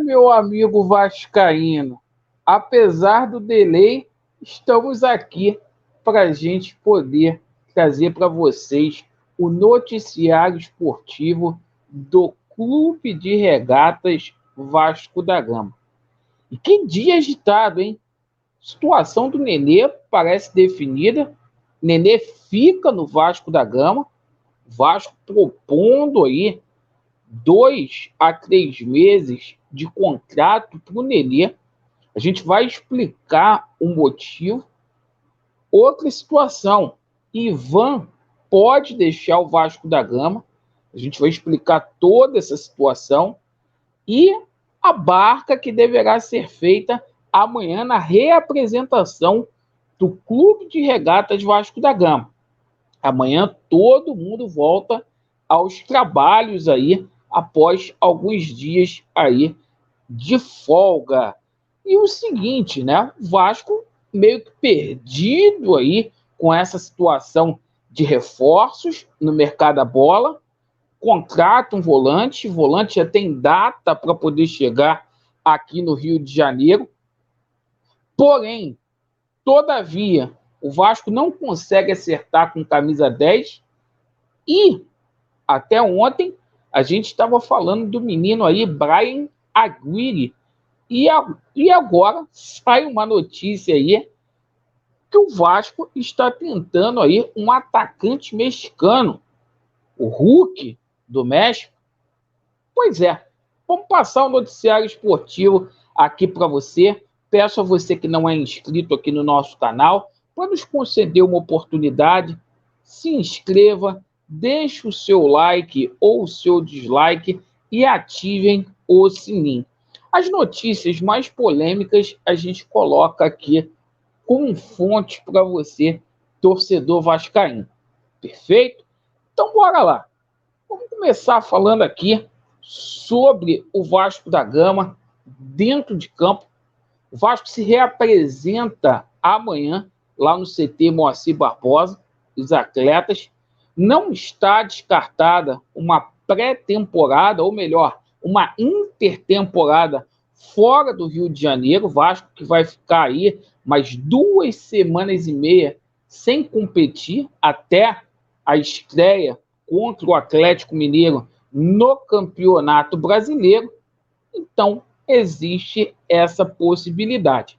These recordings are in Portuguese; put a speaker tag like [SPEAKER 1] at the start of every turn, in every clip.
[SPEAKER 1] Meu amigo vascaíno, apesar do delay, estamos aqui para a gente poder trazer para vocês o noticiário esportivo do Clube de Regatas Vasco da Gama. E que dia agitado, hein? Situação do Nenê parece definida. Nenê fica no Vasco da Gama. Vasco propondo aí 2 a 3 meses de contrato para o Nenê. A gente vai explicar o motivo. Outra situação, Ivan pode deixar o Vasco da Gama. A gente vai explicar toda essa situação. E a barca que deverá ser feita amanhã na reapresentação do Clube de Regatas Vasco da Gama. Amanhã todo mundo volta aos trabalhos aí após alguns dias aí de folga. E o seguinte, né? O Vasco meio que perdido aí com essa situação de reforços no mercado da bola, contrata um volante, o volante já tem data para poder chegar aqui no Rio de Janeiro. Porém, todavia, o Vasco não consegue acertar com camisa 10 e até ontem a gente estava falando do menino aí, Brian Aguirre, e agora sai uma notícia aí que o Vasco está tentando aí um atacante mexicano, o Hulk do México. Pois é, vamos passar o noticiário esportivo aqui para você. Peço a você que não é inscrito aqui no nosso canal para nos conceder uma oportunidade. Se inscreva, deixe o seu like ou o seu dislike e ativem o sininho. As notícias mais polêmicas a gente coloca aqui como fonte para você, torcedor vascaíno. Perfeito? Então bora lá. Vamos começar falando aqui sobre o Vasco da Gama dentro de campo. O Vasco se reapresenta amanhã lá no CT Moacir Barbosa. Os atletas. Não está descartada uma pré-temporada, ou melhor, uma intertemporada fora do Rio de Janeiro. O Vasco que vai ficar aí mais 2 semanas e meia sem competir até a estreia contra o Atlético Mineiro no Campeonato Brasileiro. Então, existe essa possibilidade.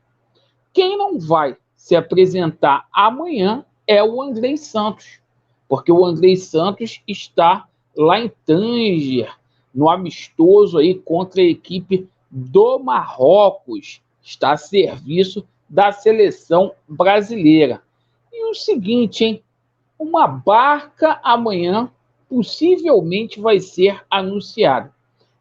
[SPEAKER 1] Quem não vai se apresentar amanhã é o Andrei Santos, porque o Andrei Santos está lá em Tânger, no amistoso aí contra a equipe do Marrocos, está a serviço da seleção brasileira. E o seguinte, hein? Uma barca amanhã possivelmente vai ser anunciada.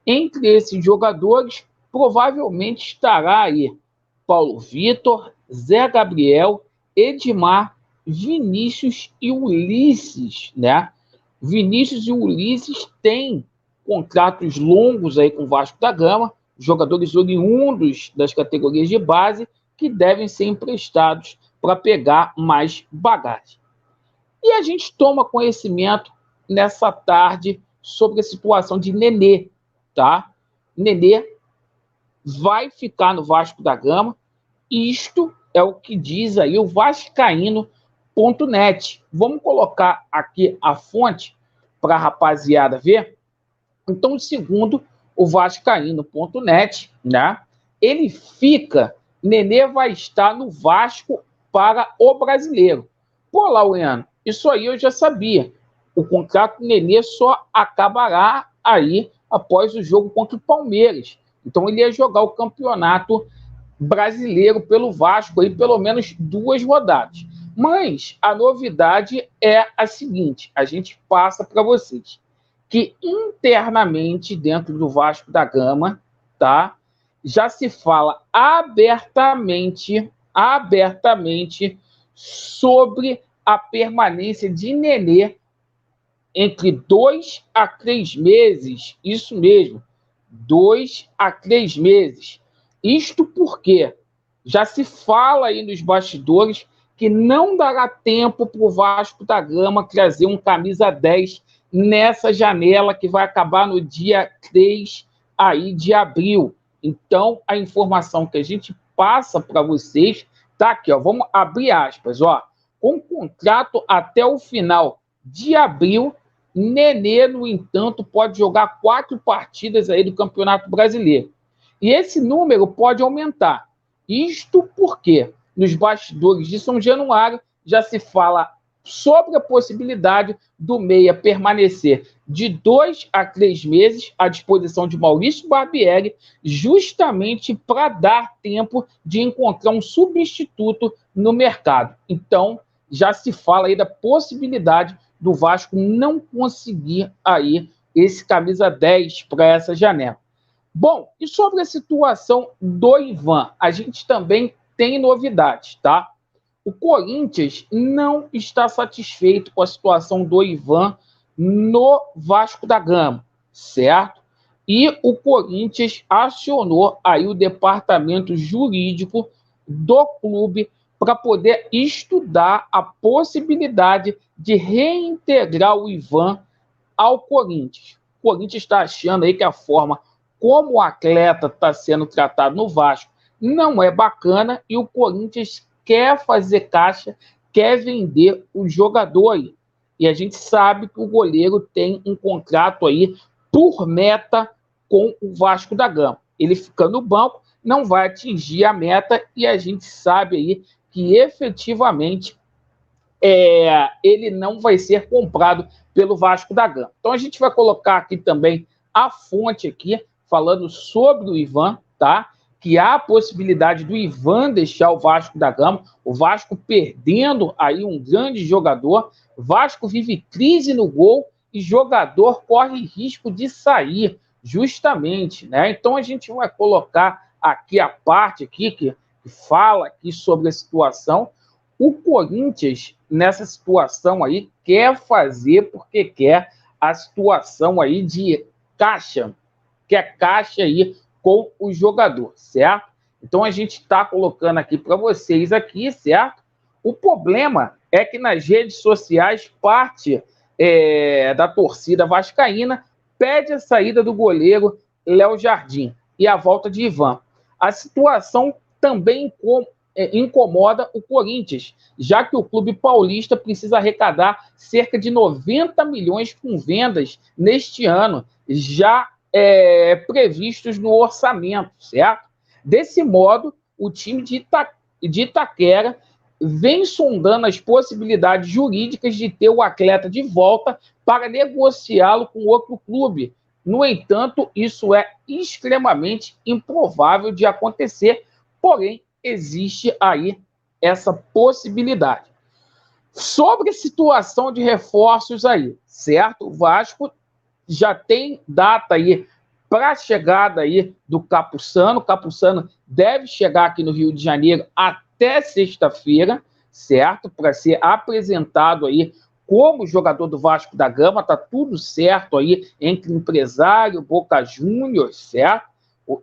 [SPEAKER 1] Entre esses jogadores, provavelmente estará aí Paulo Vitor, Zé Gabriel, Edmar, Vinícius e Ulisses, né? Vinícius e Ulisses têm contratos longos aí com o Vasco da Gama, jogadores oriundos das categorias de base que devem ser emprestados para pegar mais bagagem. E a gente toma conhecimento nessa tarde sobre a situação de Nenê, tá? Nenê vai ficar no Vasco da Gama. Isto é o que diz aí o vascaíno.net. Vamos colocar aqui a fonte para a rapaziada ver. Então, segundo o vascaíno.net, né? Ele fica, Nenê vai estar no Vasco para o Brasileiro. Pô, Laureano, isso aí eu já sabia. O contrato do Nenê só acabará aí após o jogo contra o Palmeiras. Então ele ia jogar o campeonato brasileiro pelo Vasco aí pelo menos 2 rodadas. Mas a novidade é a seguinte, a gente passa para vocês, que internamente dentro do Vasco da Gama, tá? Já se fala abertamente sobre a permanência de Nenê entre 2 a 3 meses, isso mesmo, 2 a 3 meses. Isto porque já se fala aí nos bastidores que não dará tempo para o Vasco da Gama trazer um camisa 10 nessa janela que vai acabar no dia 3 aí de abril. Então, a informação que a gente passa para vocês está aqui, ó. Vamos abrir aspas, ó. Com contrato até o final de abril, Nenê, no entanto, pode jogar 4 partidas aí do Campeonato Brasileiro. E esse número pode aumentar. Isto porque nos bastidores de São Januário já se fala sobre a possibilidade do meia permanecer de 2 a 3 meses à disposição de Maurício Barbieri, justamente para dar tempo de encontrar um substituto no mercado. Então, já se fala aí da possibilidade do Vasco não conseguir aí esse camisa 10 para essa janela. Bom, e sobre a situação do Ivan, a gente também tem novidades, tá? O Corinthians não está satisfeito com a situação do Ivan no Vasco da Gama, certo? E o Corinthians acionou aí o departamento jurídico do clube para poder estudar a possibilidade de reintegrar o Ivan ao Corinthians. O Corinthians está achando aí que a forma como o atleta está sendo tratado no Vasco não é bacana e o Corinthians quer fazer caixa, quer vender o jogador aí. E a gente sabe que o goleiro tem um contrato aí por meta com o Vasco da Gama. Ele fica no banco, não vai atingir a meta e a gente sabe aí que efetivamente ele não vai ser comprado pelo Vasco da Gama. Então a gente vai colocar aqui também a fonte aqui, falando sobre o Ivan, tá? Que há a possibilidade do Ivan deixar o Vasco da Gama, o Vasco perdendo aí um grande jogador, Vasco vive crise no gol e jogador corre risco de sair, justamente, né? Então a gente vai colocar aqui a parte aqui que fala aqui sobre a situação. O Corinthians, nessa situação aí, quer fazer porque quer a situação aí de caixa, quer caixa aí com o jogador, certo? Então a gente está colocando aqui para vocês aqui, certo? O problema é que nas redes sociais parte da torcida vascaína pede a saída do goleiro Léo Jardim e a volta de Ivan. A situação também incomoda o Corinthians, já que o clube paulista precisa arrecadar cerca de 90 milhões com vendas neste ano, já previstos no orçamento, certo? Desse modo, o time de Itaquera vem sondando as possibilidades jurídicas de ter o atleta de volta para negociá-lo com outro clube. No entanto, isso é extremamente improvável de acontecer, porém, existe aí essa possibilidade. Sobre a situação de reforços aí, certo? O Vasco já tem data aí para a chegada aí do Capuçano. O Capuçano deve chegar aqui no Rio de Janeiro até sexta-feira, certo? Para ser apresentado aí como jogador do Vasco da Gama. Tá tudo certo aí entre empresário, Boca Juniors, certo?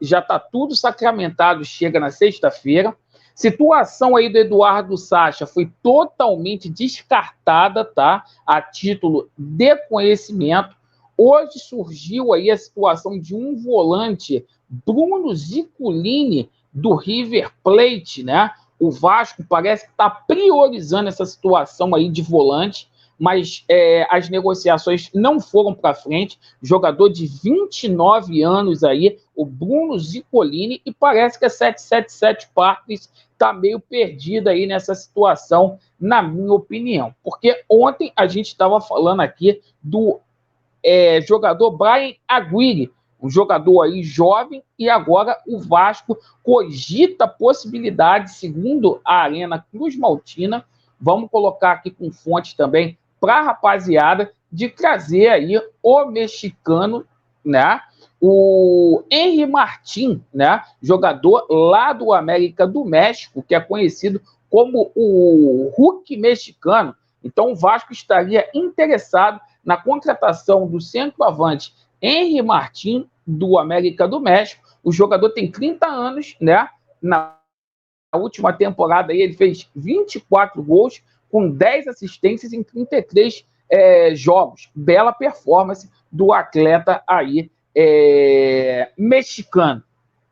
[SPEAKER 1] Já tá tudo sacramentado, chega na sexta-feira. Situação aí do Eduardo Sacha foi totalmente descartada, tá? A título de conhecimento. Hoje surgiu aí a situação de um volante, Bruno Ziculini, do River Plate, né? O Vasco parece que está priorizando essa situação aí de volante, mas as negociações não foram para frente. Jogador de 29 anos aí, o Bruno Zicolini, e parece que a 777 Parques está meio perdida aí nessa situação, na minha opinião. Porque ontem a gente estava falando aqui do jogador Brian Aguirre, um jogador aí jovem, e agora o Vasco cogita a possibilidade, segundo a Arena Cruz Maltina, vamos colocar aqui com fonte também para a rapaziada, de trazer aí o mexicano, né? O Henry Martin, né? Jogador lá do América do México, que é conhecido como o Hulk mexicano. Então o Vasco estaria interessado na contratação do centroavante Henry Martin, do América do México. O jogador tem 30 anos, né? Na última temporada aí, ele fez 24 gols, com 10 assistências em 33 jogos. Bela performance do atleta aí mexicano.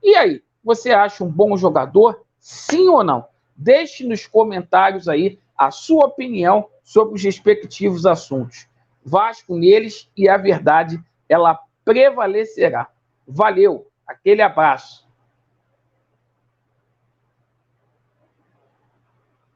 [SPEAKER 1] E aí, você acha um bom jogador? Sim ou não? Deixe nos comentários aí a sua opinião sobre os respectivos assuntos. Vasco neles e a verdade, ela prevalecerá. Valeu, aquele abraço.